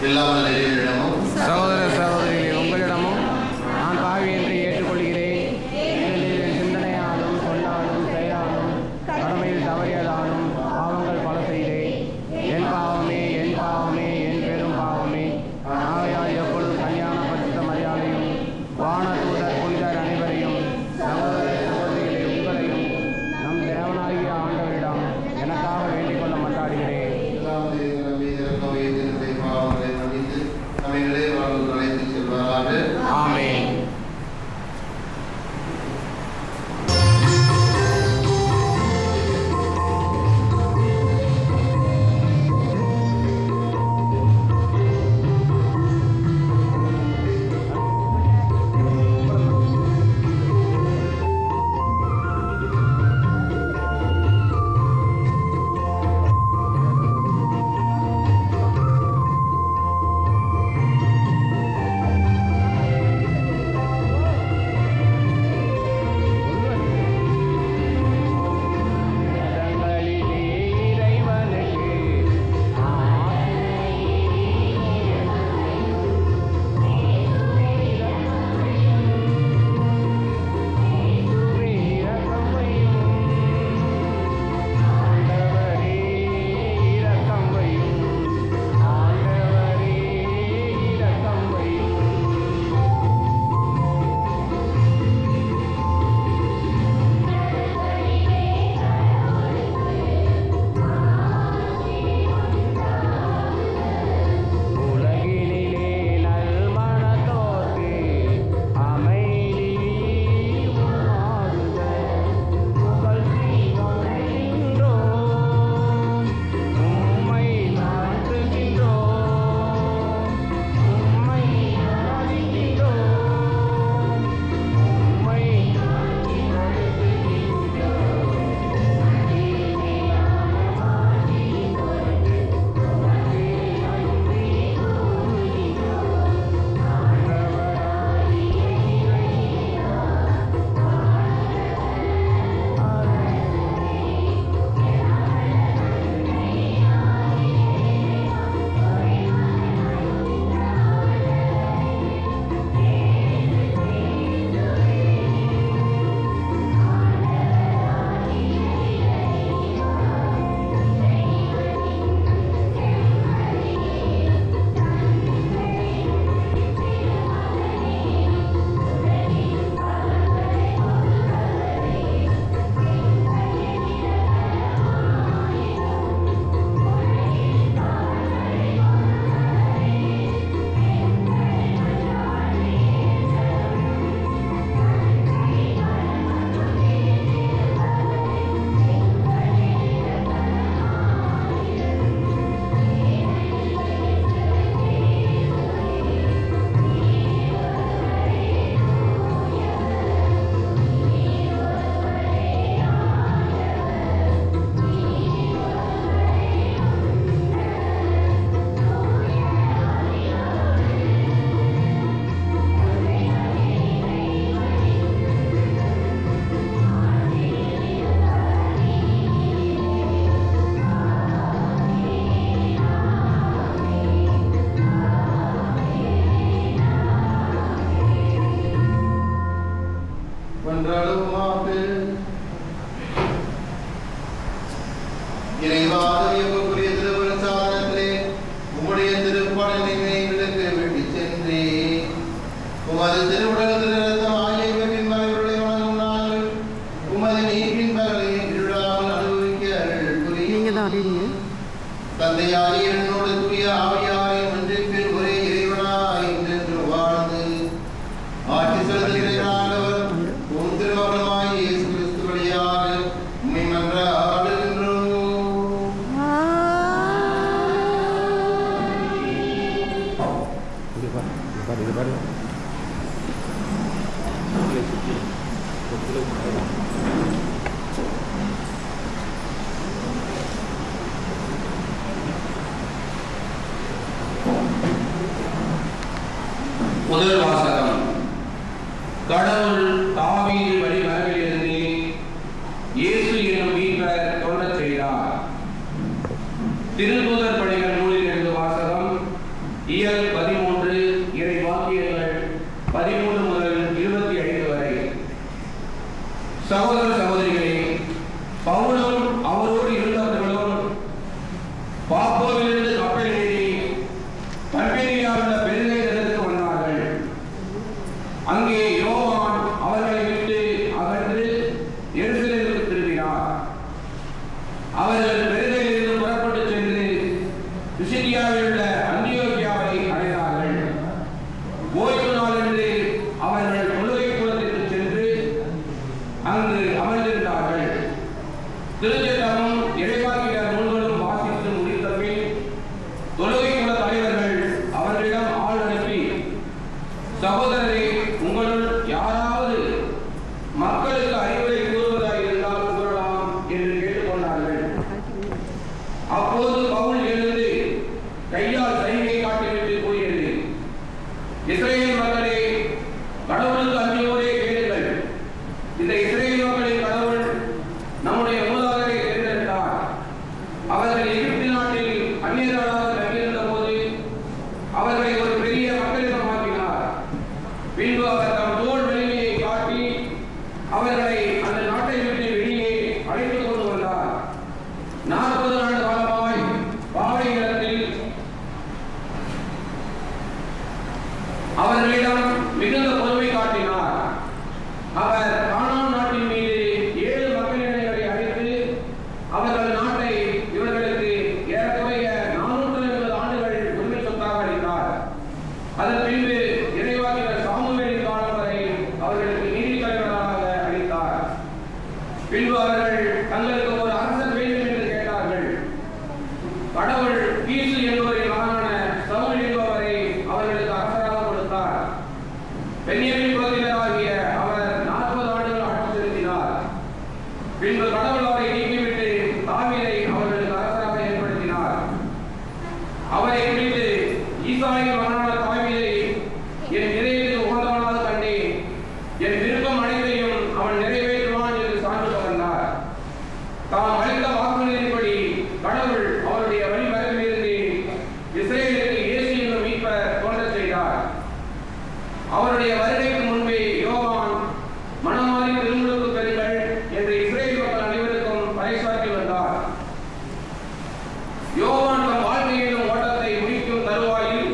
சகோதர சகோதரிகளே, உங்களிடமும் நான் பாவி என்று ஏற்றுக்கொள்கிறேன். என் சிந்தனையாலும் சொல்லாலும் செயலாலும் கடமையில் தவறியதாலும் பாவங்கள் பல செய்தேன். என் பாவமே, என் பாவமே, என் பெரும் பாவமே. ஆகையால் எப்பொழுது கல்யாண பரிசுத்த மரியாதையும் வான தூதர் புனிதர் அனைவரையும் சகோதர சகோதரிகளே உங்களையும் நம் தேவனாகிய ஆண்டவரிடம் எனக்காக வேண்டிக் கொள்ள மன்றாடுகிறேன். ஆமென். முதல் வாசகம். கடவுள் தாவீது வழிமரபிலிருந்து இயேசு என்னும் மீட்பர் தோன்றச் செய்தார். திருத்தூதர் பணிகள் நூலில் இருந்து வாசகம். அப்போது பவுல் எழுந்து கையால் சைகை காட்டிவிட்டு கூறியது, இஸ்ரேல் மக்களே, கடவுளுக்கு அஞ்சுவோரே கேளுங்கள். இந்த இஸ்ரேல் மக்களின் கடவுள் நம்முடைய மூதாதையரை தேர்ந்தெடுத்தார். அவர்கள் எகிப்து நாட்டில் அந்நியர்களாக தங்கியிருந்த போது அவர்களை ஒரு பெரிய மக்களிடமாக்கினார். பின்பு அவர் தம் தோல் வலிமையை காட்டி அவர்களை அந்த நாட்டை விட்டு வெளியே அழைத்துக் கொண்டு வந்தார். 40 ஆண்டு காலமாய் பாலை நிலத்தில் அவர்களிடம் மிகுந்த பொறுமை காட்டினார். அவர் கானான் நாட்டின் மீது 7 மக்களினங்களை அழைத்து அவர்கள் நாட்டை இவர்களுக்கு ஏறக்குறைய 450 ஆண்டுகள் உரிமை சொத்தாக அளித்தார். அதன் பின்பு இறைவாக்கினர் சாமுவேலின் காலம் வரை அவர்களுக்கு நீதி தலைவர்களாக அளித்தார். பின்பு அவர்கள் தங்களுக்கு ஒரு அரசர் வேண்டும் என்று கேட்டார்கள். கடவுள் கீசு என்பவரின் மகனான சவுல் என்பவரை அவர்களுக்கு அரசராக கொடுத்தார். பென்யமீன் குலத்தினராகிய அவர் 40 ஆண்டுகள் ஆட்சி செலுத்தினார். பின்பு கடவுள் அவரை நீக்கிவிட்டு தாவீதை அவர்களுக்கு அரசராக ஏற்படுத்தினார். அவரை குறித்து ஈசாயின் மகனான தாவீதை என் இதயத்துக்கு உகந்தவனாக கண்டேன், என் விருப்பம் அனைத்தையும் அவன் நிறைவேற்றுவான் என்று சான்று பகர்ந்தார். தாம் அளித்த வாக்குறுதியின்படி கடவுள் அவருடைய வழிமரபிலிருந்து இஸ்ரேலுக்கு இயேசு என்னும் மீட்பர் தோன்றச் செய்தார். அவருடைய வருகைக்கு முன்பே யோவான் மனமாறி திருமுழுக்கு பெறுங்கள் என்று இஸ்ரேல் மக்கள் அனைவருக்கும் பறைசாற்றி வந்தார். யோவான் தம் வாழ்க்கையிலும் ஓட்டத்தை முடிக்கும் தருவாயில்,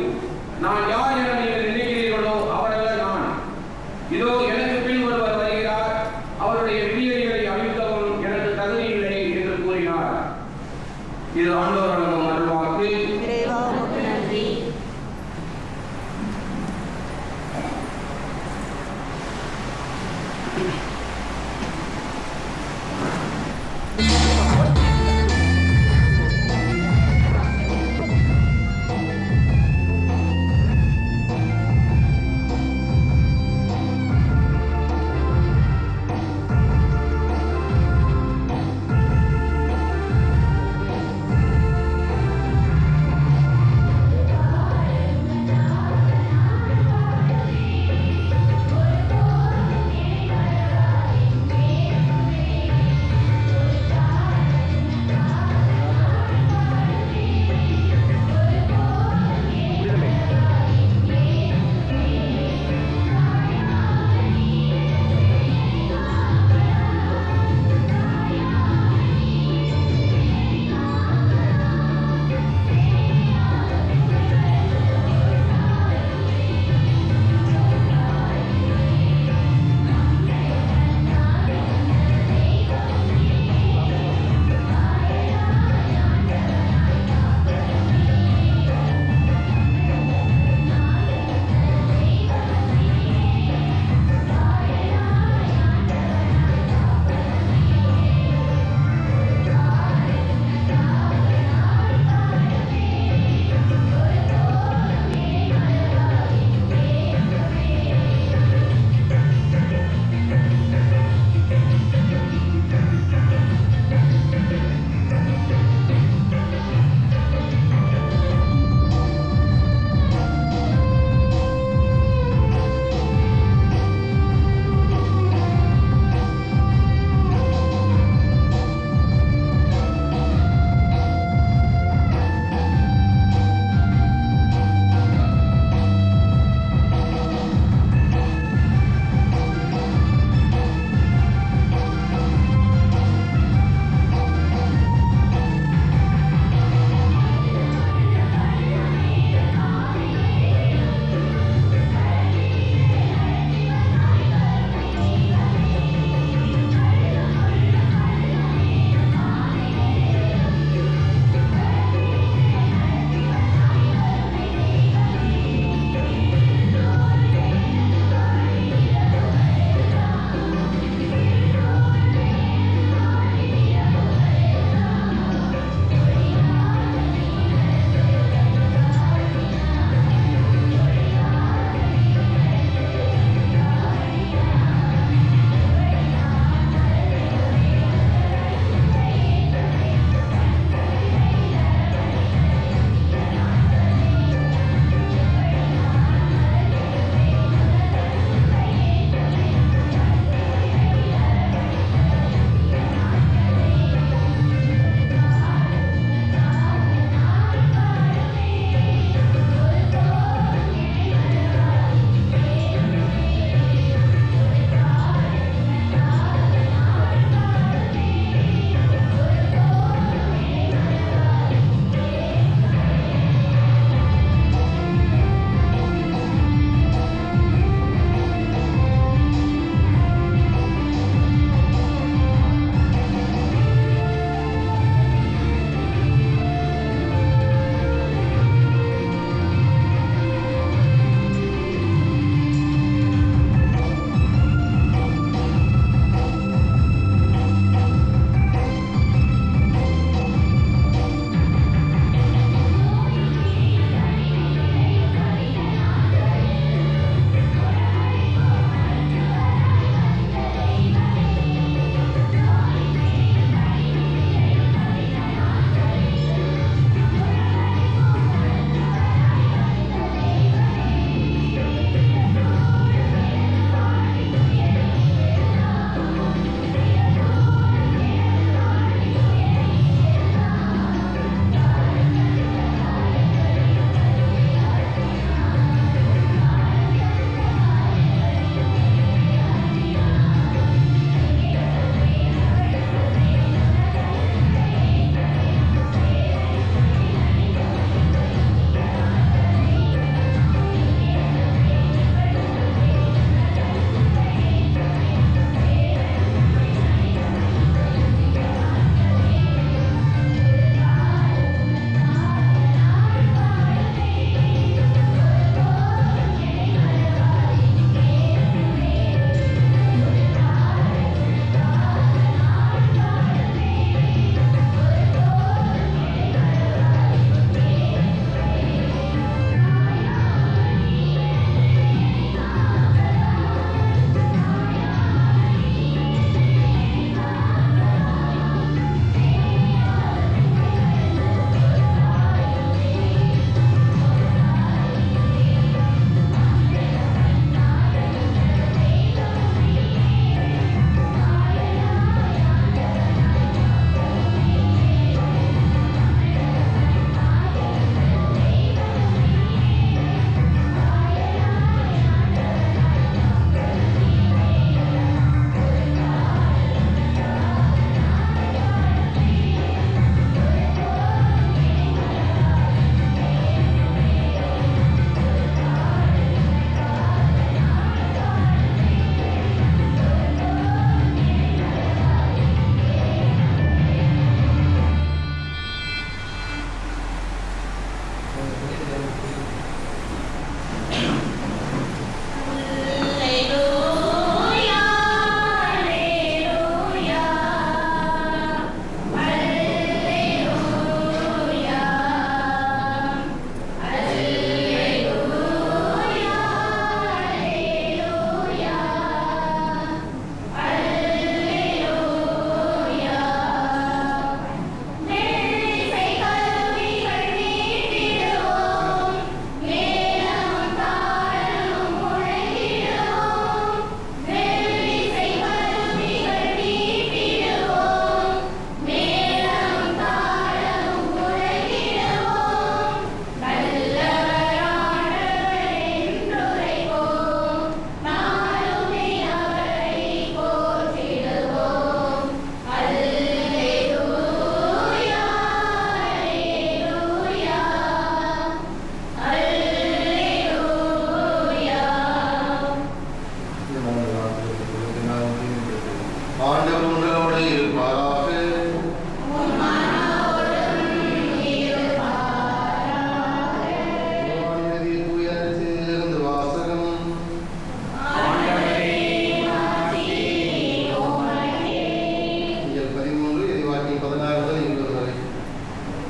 நான் யார் என நீங்கள் நினைக்கிறீர்களோ அவரல்ல நான், இதோ எனக்கு பின் ஒருவர் வருகிறார், அவருடைய விதியைகளை அழிக்கவும் எனக்கு தகுதி இல்லை என்று கூறினார். இது ஆண்டவர் வழங்கும் அருள்வாக்கு. இறைவா உமக்கு நன்றி.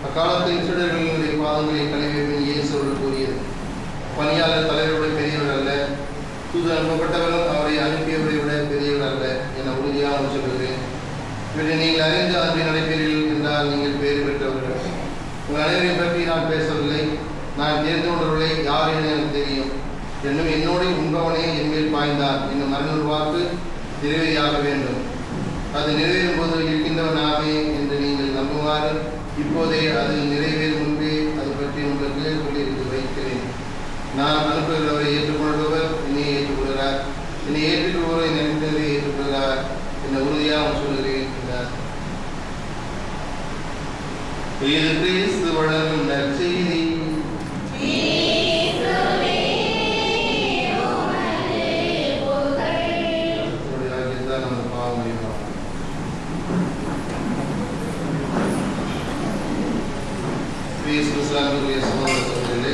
அக்காலத்தில் சீடர்களுடைய பாதங்களை கழுவியபின் இயேசு அவர்கள் கூறியது, பணியாளர் தலைவருடைய பெரியவர் அல்ல, தூது அனுப்பப்பட்டவரும் அவரை அனுப்பியவரை விட பெரியவர் அல்ல என உறுதியாக சொல்கிறேன். இவற்றை நீங்கள் அறிந்து அன்பை நடைபெறீர்கள் என்றால் நீங்கள் பேறு பெற்றவர்கள். உங்கள் அனைவரையும் பற்றி நான் பேசவில்லை, நான் தெரிந்து கொண்டவர்களை யார் என எனக்கு தெரியும். என்னும் என்னோடு உண்பவனே என்மேல் பாய்ந்தான் என்னும் மறுநூறு வாக்கு நிறைவேறியாக வேண்டும். அது நிறைவேறும் போது இருக்கின்றவனாமே என்று நீங்கள் நம்புமாறு இப்போதே அது நிறைவேறும் முன்பே அது பற்றி உங்களுக்கு சொல்லியிருக்கு வைக்கிறேன். நான் அனுப்புகிறவரை ஏற்றுக்கொள்பவர் என்னை ஏற்றுக்கொள்கிறார், என்னை ஏற்றுக்கொள்பவரை நினைத்ததை ஏற்றுக்கொள்கிறார் என உறுதியாக சொல்கிறேன் என்றார். இது கிறிஸ்து வளரும் நற்செய்தி. இஸ்லாமிய சகோதர சகோதரிகளே,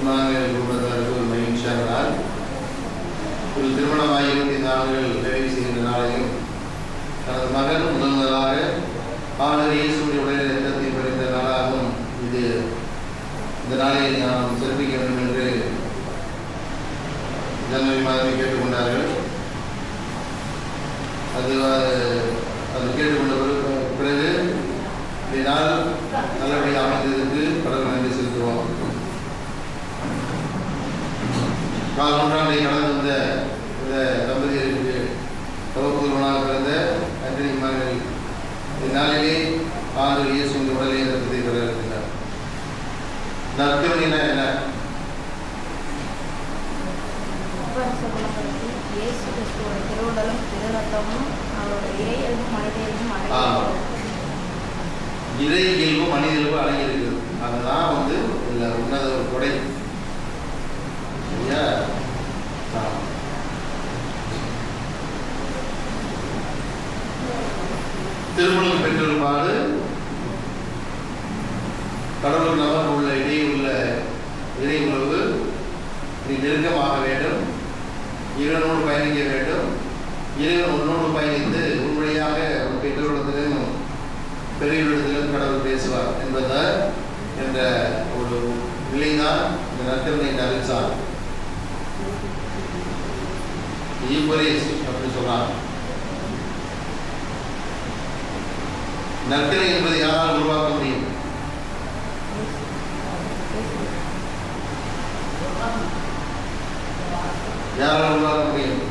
நாளிலே ஒரு மகிழ்ச்சியான நாள். ஒரு திருமணமாக 25 ஆண்டுகள் நிறைவு செய்கின்ற நாளையும் தனது மகன் முதலாக ஆண்டவர் இயேசுவின் உடலில் இரத்தத்தை பறிந்த நாளாகவும் இந்த நாளை நாம் சிறப்பிக்க வேண்டும் என்று ஜனவரி மாதத்தை கேட்டுக்கொண்டார்கள். அது கேட்டுக்கொண்ட பிறகு இந்த நாள் நல்லபடியாக அமைந்ததற்கு கடவுள் நன்றி செலுத்துவோம். கால் நூற்றாண்டை கடந்து வந்த இந்த தம்பதியருக்கு தவப்புதல்வனாக பிறந்த அன்றைய மகன் இந்நாளிலே ஆண்டவர் இயேசுவின் உடலை இரத்தத்தை பெற இருக்கிறார். நற்கருணைனா என்ன? இயேசு கிறிஸ்துவோட திருவுடலும் திருரத்தமும் அவரோட இறையல்பும் மனிதர்களும் இறை இயல்பு மனித இயல்பு அடங்கியிருக்குது. அதுதான் இல்லை உன்னத ஒரு கொடை. சரியா? திருமணம் பெற்றிருப்பாடு கடவுள் நமக்கு உள்ள இடையே உள்ள இறை உறவு நீ நெருக்கமாக வேண்டும், இறைவனோடு பயணிக்க வேண்டும், இறைவன் உன்னோடு பயணித்து உண்மையாக உன் பெற்றோரிடத்திலும் பெரியவரிடத்திலும் கடவுள் பேசுவார் என்ற ஒரு நிலைதான் இந்த நற்கருணை அறிவிச்சார். அப்படி சொல்றாங்க. நற்கருணை என்பதை யாரால் உருவாக்க முடியும்? யாரால் உருவாக்க முடியும்?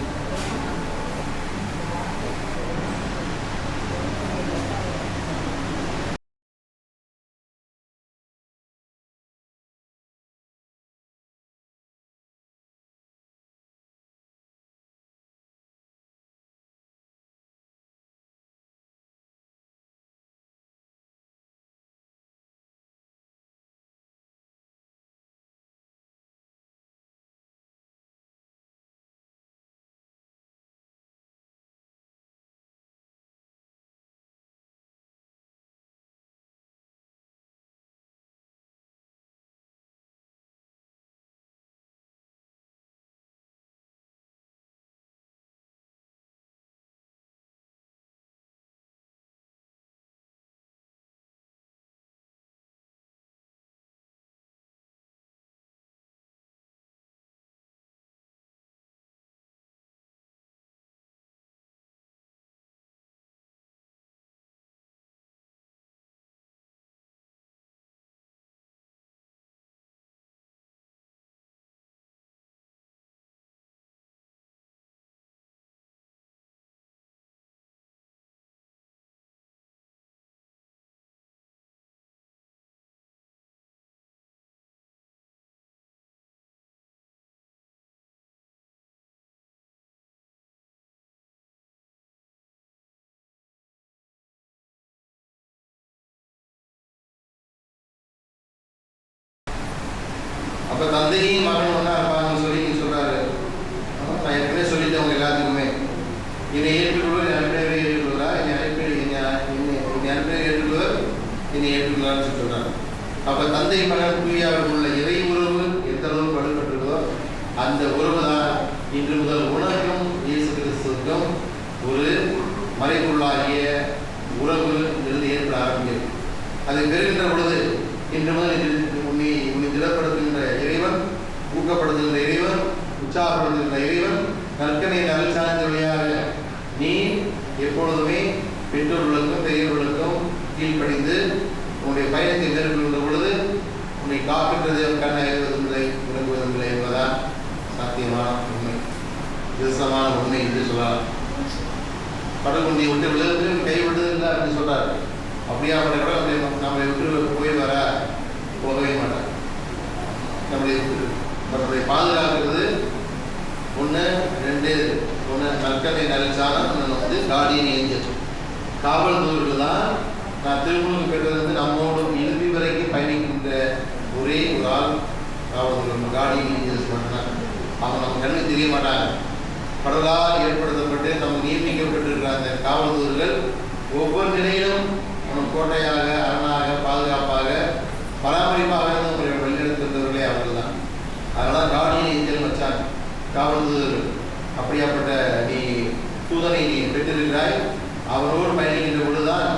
அப்போ தந்தையும் மகனும் ஒன்றா இருப்பாங்கன்னு சொல்லி சொல்கிறாரு. நான் ஏற்கனவே சொல்லிட்டேன் அவங்க எல்லாத்துக்குமே, என்னை ஏற்றுக்கொள்வர் என் அனுப்பினரை ஏற்றுக்கொள்வா, என்னை அனுப்பினரை ஏற்றுக்கொள்வர் என்னை ஏற்றுக்கொள்ளான்னு சொல்கிறார். அப்போ தந்தை மகன் தூயாவில் உள்ள இறை உறவு எந்த அளவுக்கு வலுப்பட்டிருக்கோ அந்த உறவு தான் இன்று முதல் உனக்கும் இயேசு கிறிஸ்துவுக்கும் ஒரு மறைபொருளாகிய உறவு இருந்து ஏற்பட ஆரம்பிக்கிறது. அதை பெறுகின்ற பொழுது இன்று முதல் உன்னை திடப்படுத்துகின்ற இறைவன், ஊக்கப்படுத்துகின்ற இறைவன், உற்சாகப்படுத்துகின்ற இறைவன், நற்கனை நல் சார்ந்த வழியாக நீ எப்பொழுதுமே பெற்றோர்களுக்கும் பெரியவர்களுக்கும் கீழ்ப்படிந்து உன்னுடைய பயணத்தை மேற்கொள்கின்ற பொழுது உன்னை காக்கின்றது கண்ண எழுவதில்லை விளங்குவதில்லை என்பதான் சாத்தியமான உண்மை, விசமான உண்மை என்று சொல்லலாம். கடல் உன்னை விட்டு விழுந்து கைவிடுவதில்லை அப்படின்னு சொல்றாரு. அப்படியா கூட நம்மளை விட்டு போய் வர போகவே மாட்டார். நம்முடைய பாதுகாக்கிறது ஒன்று நற்கனை நல்சாரம், இன்னொன்று கார்டியன் ஏஞ்சல், காவல் தூதர்கள் தான். நான் திருமணம் பெற்றது நம்மோடு இறுதி வரைக்கும் பயணிக்கின்ற ஒரே ஒரு ஆள் காவல் தூதர்கள், கார்டியன் ஏஞ்சல்ஸ் மட்டும்தான். அவங்க நம்ம கண்ணுக்கு தெரிய மாட்டாங்க. கடவுளால் ஏற்படுத்தப்பட்டு நம்ம நியமிக்கப்பட்டிருக்கிற அந்த காவல் தூதர்கள் ஒவ்வொரு நிலையிலும் நம்ம கோட்டையாக, அரணாக, பாதுகாப்பாக, பராமரிப்பாக உங்களை வழிநடத்துகிறவர்களே அவர்கள் தான். அதனால் கார்டியன் ஏஞ்சல் வச்சாங்க காவல் தூதர்கள். அப்படியாப்பட்ட நீ தூதனை நீ பெற்றிருக்கிறாய். அவரோடு பயணிக்கின்ற பொழுதுதான்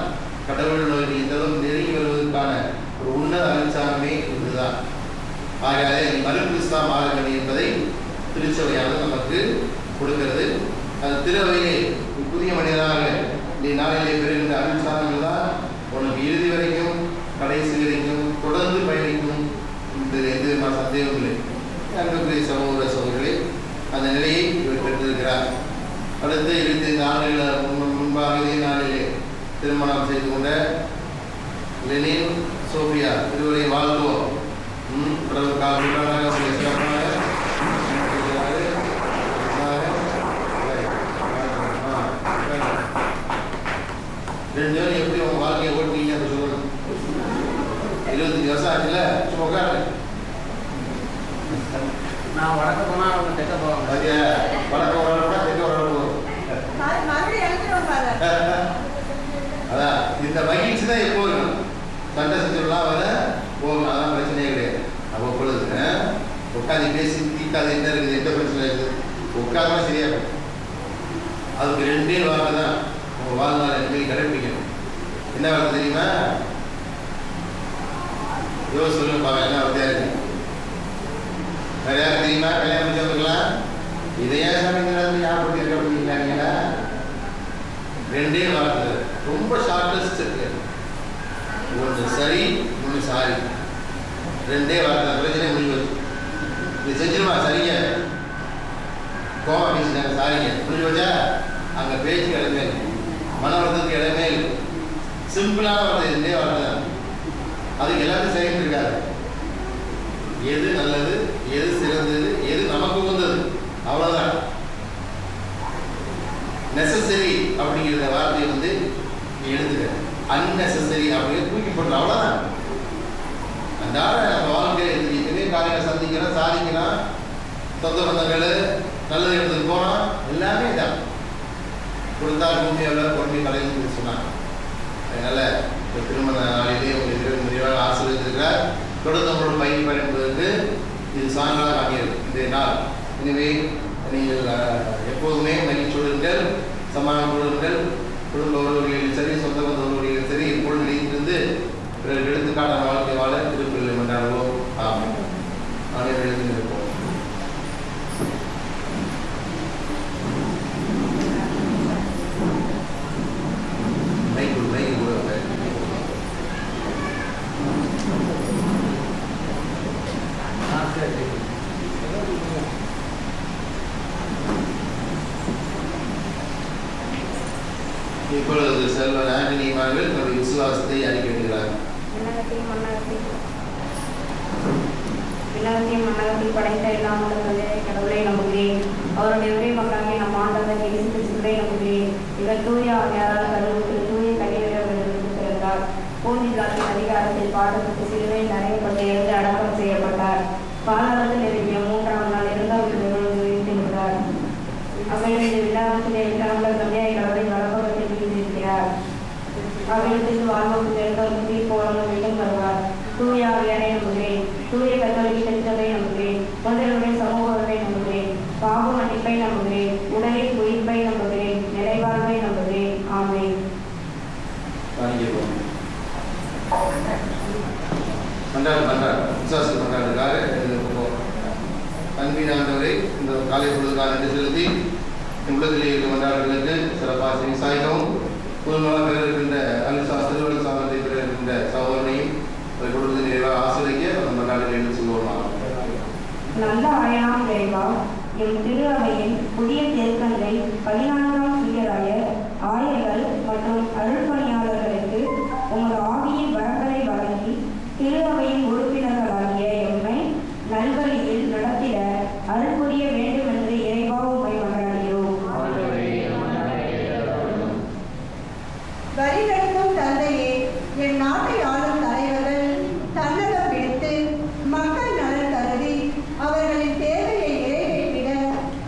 கடவுள் நீ இந்த அளவு நெருங்கி வருவதற்கான ஒரு உன்னத அனுச்சாரமே இதுதான். ஆகையாலே நீ மறுகிறிஸ்தாம் ஆக வேண்டும் என்பதை திருச்சபையானது நமக்கு கொடுக்கிறது. அந்த திருவையிலே புதிய மனிதனாக நீ நாளிலே பெறுகின்ற அனுச்சாரங்கள் தான் உனக்கு இறுதி வரைக்கும், கடைசி வரைக்கும் தொடர்ந்து பயணிக்கும். எந்த விதமான சந்தேகம் இல்லை. அன்புக்குரிய சமூக சகோதரர்களே, அந்த நிலையை இவர் பெற்றிருக்கிறார். அடுத்து 25 ஆண்டுகள் முன்பாக இதே நாளிலே திருமணம் செய்து கொண்ட லெனின் சோபியா இருவரை வாழ்வோம். ரெண்டு பேரும் எப்படி உங்க வாழ்க்கையை ஓட்டிங்க அப்படி சொல்லணும். 25 வருஷம் ஆச்சுல, சும்மா உட்காரு. நான் வடக்க போனால் அவங்க தெற்க போவாங்க. வடக்க ஒரு ஆள் கூட தெற்க ஒரு ஆள் போகும். அதான் இந்த மகிழ்ச்சி தான் எப்போ இருக்கணும். சண்டை செஞ்சுலாம் வர போகணும், அதான் பிரச்சனையே கிடையாது. அப்போ பொழுது உட்காந்து பேசி தீக்காது என்ன இருக்குது, எந்த பிரச்சனை இருக்குது, உட்காந்து சரியா இருக்கும். அதுக்கு 2 வார்த்தை தான் உங்கள் வாழ்நாள் என்பதை கடைபிடிக்கணும். என்ன வார்த்தை தெரியுமா? சொல்லுங்க பாருங்க, என்ன வார்த்தையா இருக்கு? வேற யாரும் தெரியுமா? கல்யாணம் முடிச்சவங்களா இதையே சமைக்கிறது ஞாபகப்படுத்தி இருக்க அப்படிங்களா? 2 வார்த்தை, ரொம்ப ஷார்ட்டஸ்ட் இருக்கு. ஒன்று சரி, ஒன்று சாரி. 2 வார்த்தை, பிரச்சனை முடிவு. இது செஞ்சிருமா? சரிங்க, கோவம் பேசிட்டாங்க, சாரிங்க, முடிஞ்சு வச்சா அங்கே பேச்சுக்கு இடமே இல்லை, மன வருத்தத்துக்கு இடமே இல்லை. சிம்பிளான வார்த்தை, 2 வார்த்தை தான். அதுக்கு எல்லாத்தையும் சரின்னு இருக்காது. எது நல்லது, எது சிறந்தது, எது நமக்கு உகந்தது, அவ்வளோதான். நெசசரி அப்படிங்கிற வார்த்தையை வந்து நீ எடுத்துக்க, அன்னெசசரி அப்படின்னு தூக்கி போடுற, அவ்வளோதான். அன்றாட நம்ம வாழ்க்கையை எத்தனை காரியங்களை சந்திக்கிறோம், சாதிக்கிறோம், சொந்த பந்தங்கள் நல்லது எடுத்துட்டு போகிறோம், எல்லாமே தான். கொடுத்தால் பூமியாவில் பொறுமை கலைன்னு சொன்னாங்க. அதனால் இந்த திருமண நாளிலே உங்களுக்கு நிறைவாக ஆசீர்வதித்திருக்கிறார். தொடர்ந்து நம்மளோட பயன் என்பதற்கு இது சான்றாக அமைகிறது இன்றைய நாள். எனவே நீங்கள் எப்போதுமே மகிழ்ச்சியோடு இருங்கள், சமாதானத்தோடு, குடும்ப உறவுகளில் சரி, சொந்த பந்த உறவுகளில் சரி, எப்பொழுது நினைத்திருந்து பிறகு எடுத்துக்காட்டான வாழ்க்கை வாழ திருப்பிள்ளை கொண்டாடுவோம். ஆமாம், அனைவரும் இருப்போம். இப்பொழுது செல்வர் ஆண்டனி அவர்கள் தன்னுடைய விசுவாசத்தை அறிக்கையிடுகிறார். மன்னகத்தில் படைத்த எல்லாம் கடவுளை நம்புகிறேன். அவருடைய ஒரே மக்களாகிய நம் ஆண்டவர் இயேசு கிறிஸ்துவை நம்புகிறேன். இவர் தூய ஆவியாரால் கடவுளுக்கு தூய கன்னியரிடமிருந்து பிறந்தார். போதிலாத்தின் அதிகாரத்தில் பாடப்பட்டு சிலுவையில் அறையப்பட்டு இருந்து அடக்கம் செய்யப்பட்டார். பால் அன்பின் ஆண்டவரை இந்த காலை பொழுதுக்கான நன்றி செலுத்தி உள்ளத்திலே இருக்கும் மன்றாடுகளுக்கு சிறப்பாக விவசாயிக்கவும் புதுநலம் பெற இருக்கின்ற அலிசா திருவள்ளுவர் சாதனை பெற இருக்கின்ற சகோதரனையும் அதை கொடுத்து நிறைவாக ஆசிரியக்க அந்த மன்றாடுகளை எடுத்து சொல்லுவோம். நல்ல ஆயனாம் இறைவா, எம் திரு அவையின் புதிய தேர்தல்களை 14ஆம் சீடராய ஆயர்கள் மற்றும் அருள்பணியாளர்களுக்கு உமது ஆவியின் வரங்களை வழங்கி திரு அவையின் உறுப்பினர்களாகிய எம்மை நல்வழியில் நடத்திட அருள் புரிய வேண்டும் என்று இறைவா உம்மை மன்றாடுகிறோம். வரிகளுக்கும் தந்தையே, என் நாட்டை ஆளும் தலைவர்கள் தன்னகம் பிடித்து மக்கள் நலன் கருதி அவர்களின் தேவையை நிறைவேற்றிட,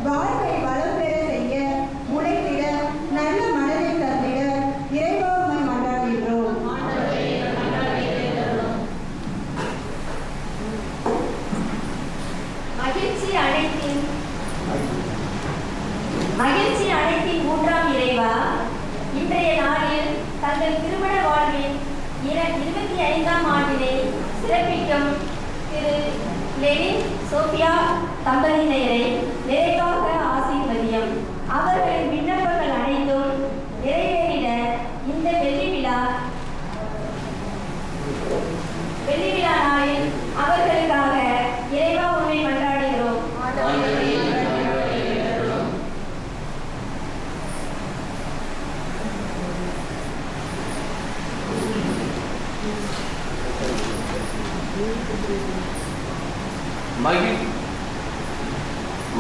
வாழ்வை வளம் பெற செய்ய, உழைத்திட, நல்ல மனதை தந்திட இறைவா உம்மை மன்றாடுகிறோம். மகிழ்ச்சி அனைத்தின் மூன்றாம் இறைவா, இன்றைய நாளில் தங்கள் திருமண வாழ்வின் 25ஆம் ஆண்டினை சிறப்பிக்கும் திரு லெனின் சோபியா தம்பதியினரை நிறைவாக ஆசீர்வதியும். அவர்களின் விண்ணப்பங்கள் அனைத்தும் நிறைவேறிட இந்த வெள்ளி விழா நாளில் அவர்களுக்காக இறைவா உம்மை மன்றாடுகிறோம்.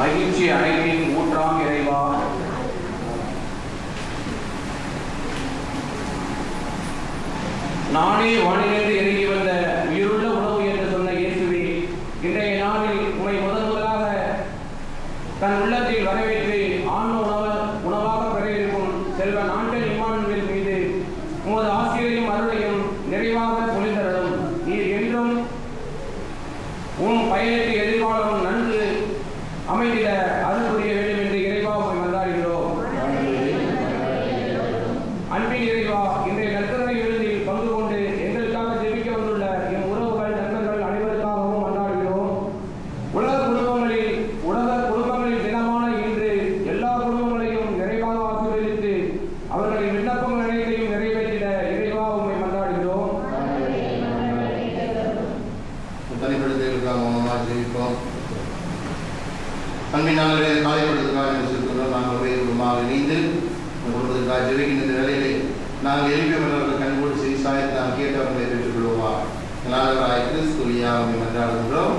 மகிழ்ச்சி அனைத்தின் ஊற்றாம் இறைவா, நானே வானிலிருந்து இறங்கி வந்த உயிருள்ள உணவு என்று சொன்ன இயேசுவே, இன்றைய நாளில் உம்மை முதலாக தன் உள்ளத்தில் வரவேற்று ஆன்ம உணவாக பெறவிருக்கும் செல்வன் ஆண்டல் இம்மானுவேல் மீது உமது ஆசிரியரையும் அருளையும் நிறைவாக பொழிந்தருளும். நீர் என்றும் உம் பயணத்து எதிர்காலம் நன்கு அமைந்திட அருள் புரிய வேண்டும் என்று இறைவா உம்மை மன்றாடுகிறோம். அன்பின் இறைவா, இன்றைய நற்கருணை விருந்தில் பங்கு கொண்டு எங்களுக்காக ஜெபிக்க வந்துள்ள எம் உறவுகள் நண்பர்கள் அனைவருக்காகவும் மன்றாடுகிறோம். உலக குடும்பங்களில் தினமான இன்று எல்லா குடும்பங்களையும் நிறைவாக ஆசீர்வதித்து அவர்களின் விண்ணப்பங்கள் அனைத்தையும் நிறைவேற்றிட இறைவா உம்மை மன்றாடுகிறோம். ஜெபிப்போம். அன்பினாலே காலைப்படுத்துக்காக சொல்கிறோம். நாங்கள் வேறுமாக இணைந்து கொடுப்பதற்காக ஜெபிக்கின்ற வேலையிலே நாங்கள் எழுப்பியவர்கள் கண்கூடு செய்தி சாயத்தை நாம் கேட்டவர்களை பெற்றுக் கொள்வோமா. நாளவராய் கிறிஸ்துவியா உம்மை மன்றாடுகின்றோம்.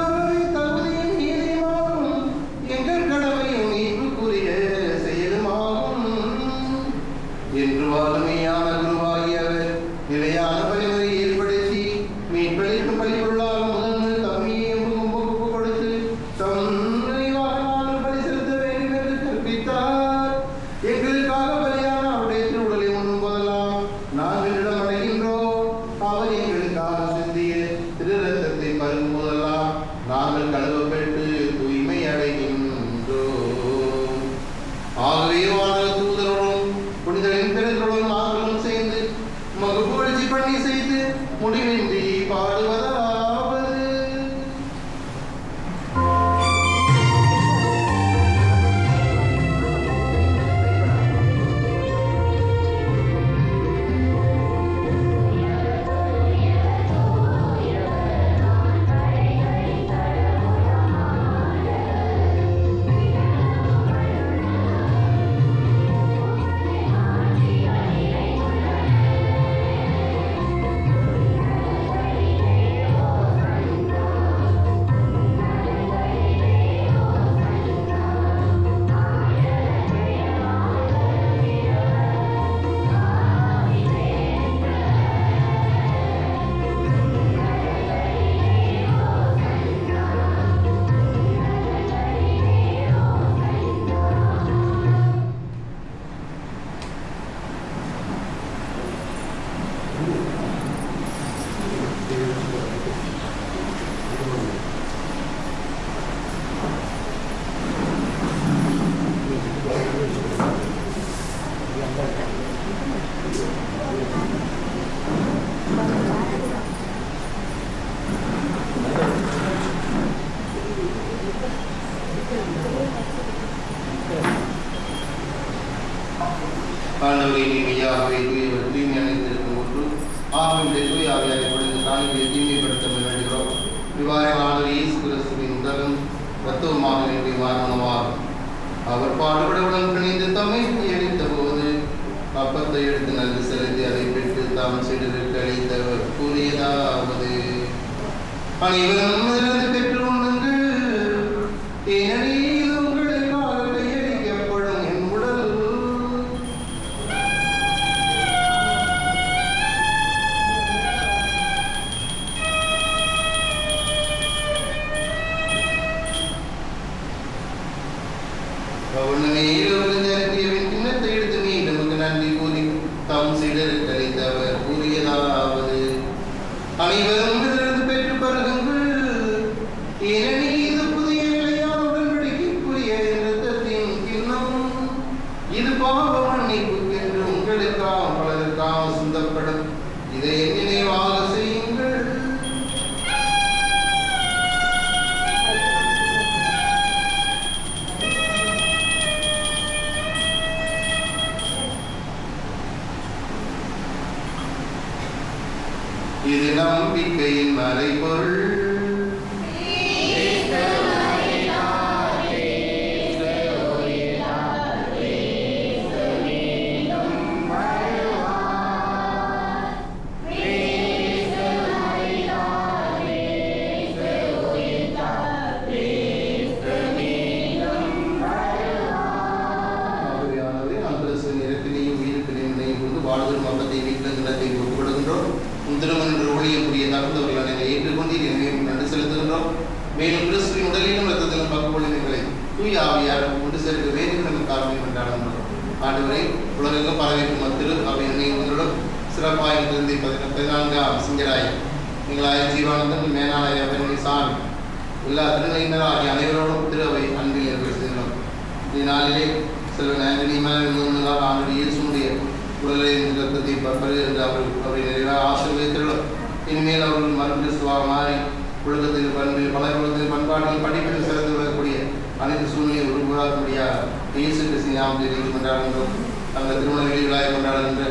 ஆண்டவரே தகுதியும் நீதியுமாகும் எங்கள் கடமையும் மீட்புக்குரிய செயலுமாகும் என்று வாழுமையான குருவாகியவர் நிலையான வழிமுறை ஏற்படுத்தி மீட்பளிக்கும் பலிபொருளாக முதன்மை தம்மையை ஒப்பு கொடுத்து தம் நினைவாக நாங்கள் பலி செலுத்த வேண்டும் என்று கற்பித்தார். எங்களுக்காக பலியான அவருடைய திருவுடலை உண்ணும் போதெல்லாம் நாங்கள் இடமடைகின்றோம். அவர் எங்களுக்காக சிந்திய திரு ரத்தத்தை பருகும் போதெல்லாம் நாங்கள் கழுவப்பட்டு தூய்மை அடைகின்றோம். ஆகவே வானக தூதரோடும் புனிதரின் பிறர்களுடன் நாங்களும் சேர்ந்து மகிழ்ச்சி பண்ணி செய்து முடிவின்றி பாடுவதாவது. ஆண்டவரை நீமையாகவே தூயவர் தூய்மை அணிந்திருக்கும் ஒன்று ஆகவே தூய ஆவியாரை பொழுது காணிகளை தூய்மைப்படுத்த வேண்டுகிறோம். இவ்வாறு ஆண்டவர் இயேசு கிறிஸ்துவின் உடலும் தத்துவமாக வேண்டிய மரணமாகும். அவர் பாடுபடவுடன் பிணைந்து தம்மை எரித்த போது அப்பத்தை எடுத்து நன்கு செலுத்தி அதை பெற்று தாம் சிலருக்கு அளித்தவர் கூறியதாவது: அனைவரும் இருந்து பெற்று உண்ணுங்கள், ஏனெனில் உங்களுக்காக கையளிக்கப்படும் என் உடல். கிண்ணத்தை எடுத்து மீண்டும் நன்றி கூறி தம் சிலருக்கு அளித்தவர் கூறியதாவது: அனைவரும் இதிலிருந்து பெற்று பருகுங்கள், ஏனெனில் இது புதிய நிலையான உடன்படிக்கைக்குரிய இரத்தத்தின் கிண்ணம். இது பாவ மன்னிப்புக்கென்று உங்களுக்காக பலருக்காக சிந்தப்படும். இதை என் நினைவாக செய்யுங்கள். இது நம்பிக்கையின் மறைபொருள். வாழ்தல் மப்பத்தை வீட்டில் நிலத்தை ஒப்புக்கொடுக்கின்றோம். திருமண ஊழியக்கூடிய தகுந்தவர்களை ஏற்றுக்கொண்டு நன்றி செலுத்துகின்றோம். மேலும் கிறிஸ்துவின் உடலிலும் ரத்தத்திலும் பக்குவலிகளை தூய ஆவியார் கொண்டு சேர்க்க வேண்டும் காரணம் கொண்டாடுகின்றோம். ஆண்டவரை உலகெங்கும் பரவிக்கும் திரு அவையின் உங்களுடன் சிறப்பாக 14ஆம் சிங்கராய் நீங்களாய ஜீவானந்தன் மேனாலய அவர்கள் சாமி எல்லா திருநீராகிய அனைவரோடும் திரு அவை அன்பில் ஏற்படுத்துகின்றோம். இந்நாளிலே செல்வன் ஆண்டனி மேல் ஆண்டு இயேசுடைய உடலை ரத்தத்தை பற்பது என்று அவரை நிறைவாக ஆசீர்வதித்துள்ளோம். இனிமேல் அவர்கள் மறுகிறிஸ்துவாக மாறி ஒழுக்கத்தில் பண்பில் பல குலத்தில் பண்பாட்டில் படிப்பில் சிறந்து விடக்கூடிய அனைத்து சூழ்நிலையை உருவாக்கும்படியாக இயேசு கிறிஸ்துவின் நாமத்தில் கொண்டாடுகின்றோம். தங்கள் திருமண விழாவை கொண்டாடுகின்ற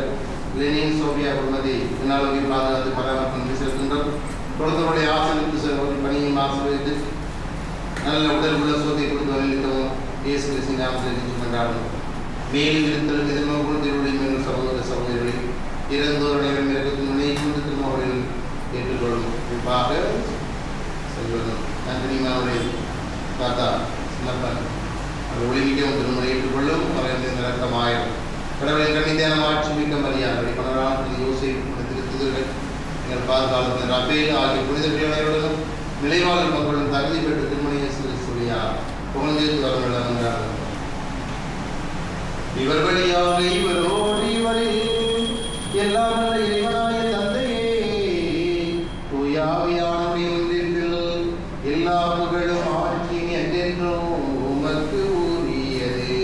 லெனின் சோபியா குடும்பத்தை இந்நாளை பாதுகாத்து பராமரிப்பு செலுத்துகின்றோம். குழந்தைகளுடைய ஆசிரியருக்கு செல்வர்கள் பணியையும் ஆசீர்வதித்து நல்ல உடல் உள்ள சோத்தை கொடுத்து வலித்தவும் இயேசு கிறிஸ்துவின் நாமத்தில் கொண்டாடுகிறோம். மேலும் இருத்தல் எதிர்நோக்கும் திருவுடைய மேலும் சகோதர சகோதரிகளை இறந்தோருடைய மிருகத்தின் நினைவு திருமணங்களில் ஏற்றுக்கொள்ளும் குறிப்பாக செல்வனும் ஆண்டனிமாவுடைய தாத்தா சின்னப்பன் அவர் ஒளிமிக்கவும் திருமுறை ஏற்றுக்கொள்ளும் அவர்கள் இந்த ரத்தமாயிரம் கடவுளின் கண்ணித்தியான ஆட்சி மிக்க மரியாதை பணராம் யோசிப்பு திருத்துதர்கள் எங்கள் பாதுகாலத்தில் ரபேல் ஆகிய புனித பிரிவினருடனும் நிலைவாழல் மக்களும் தகுதி பெற்று திருமணியை சொல்லியார் புகழ்ந்தேத்து வரங்கள் இவர் வழியாக இவரோடு இவரில் எல்லாம் நல்ல இறைவனாய தந்தையே தூயாவியானவரின் ஒன்றில் எல்லா புகழும் ஆட்சி என்றென்றும் உமக்கு உரியதே.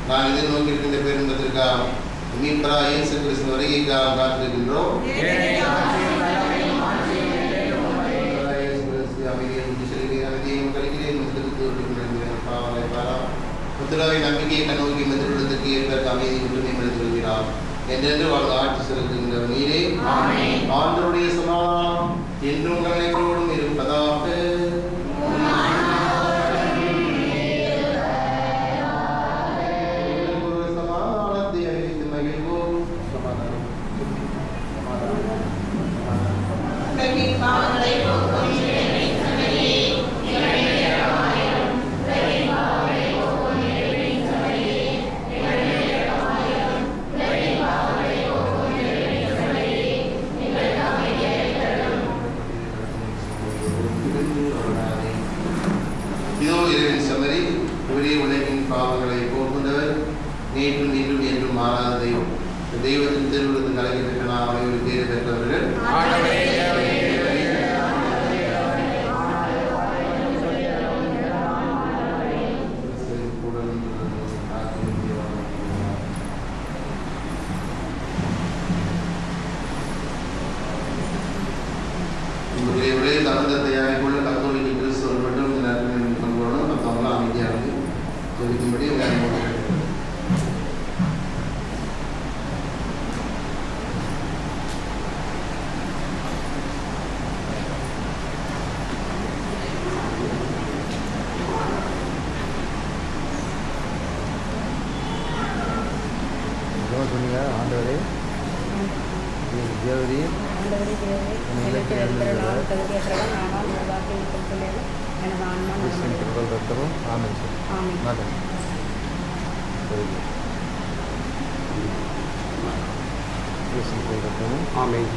நான் எதிர்நோக்கியிருக்கின்ற பேருந்தத்திற்காக மீட்பரா இயேசு கிறிஸ்துவின் வருகைக்காக காத்திருக்கின்றோம். முத்துராவை நம்பிக்கையை கண்ணோக்கி மதிலுள்ளதற்கு ஏற்ப அமைதி உரிமை எடுத்து வருகிறார் என்றென்று வாழ்ந்து ஆட்சி செலுத்துகின்ற நீரே ஆண்டவருடைய சமாதானம் என்றும் அனைவரோடும் இருப்பதாக. இதோ இறைவன் செம்மறி, ஒரே உலகின் பாவங்களை போக்குண்டவர், நேற்றும் இன்றும் என்றும் மாறாத தெய்வம். தெய்வத்தின் திருவிழத்தின் கலக்கி பெற்ற நாம் அனைவரும் தேர்வு பெற்றவர்கள். உங்களுடைய விலை தகுந்த தயாரிப்புள்ள கத்தோலிக்க கிறிஸ்தவர் மட்டும் இந்த நேரத்தில் பண்போடணும். மற்றவங்களாம் அமைதியாக இருந்து ஜெபிக்கும்படி சொன்னீங்க. ஆண்டவரே தேவரி ஆமென்.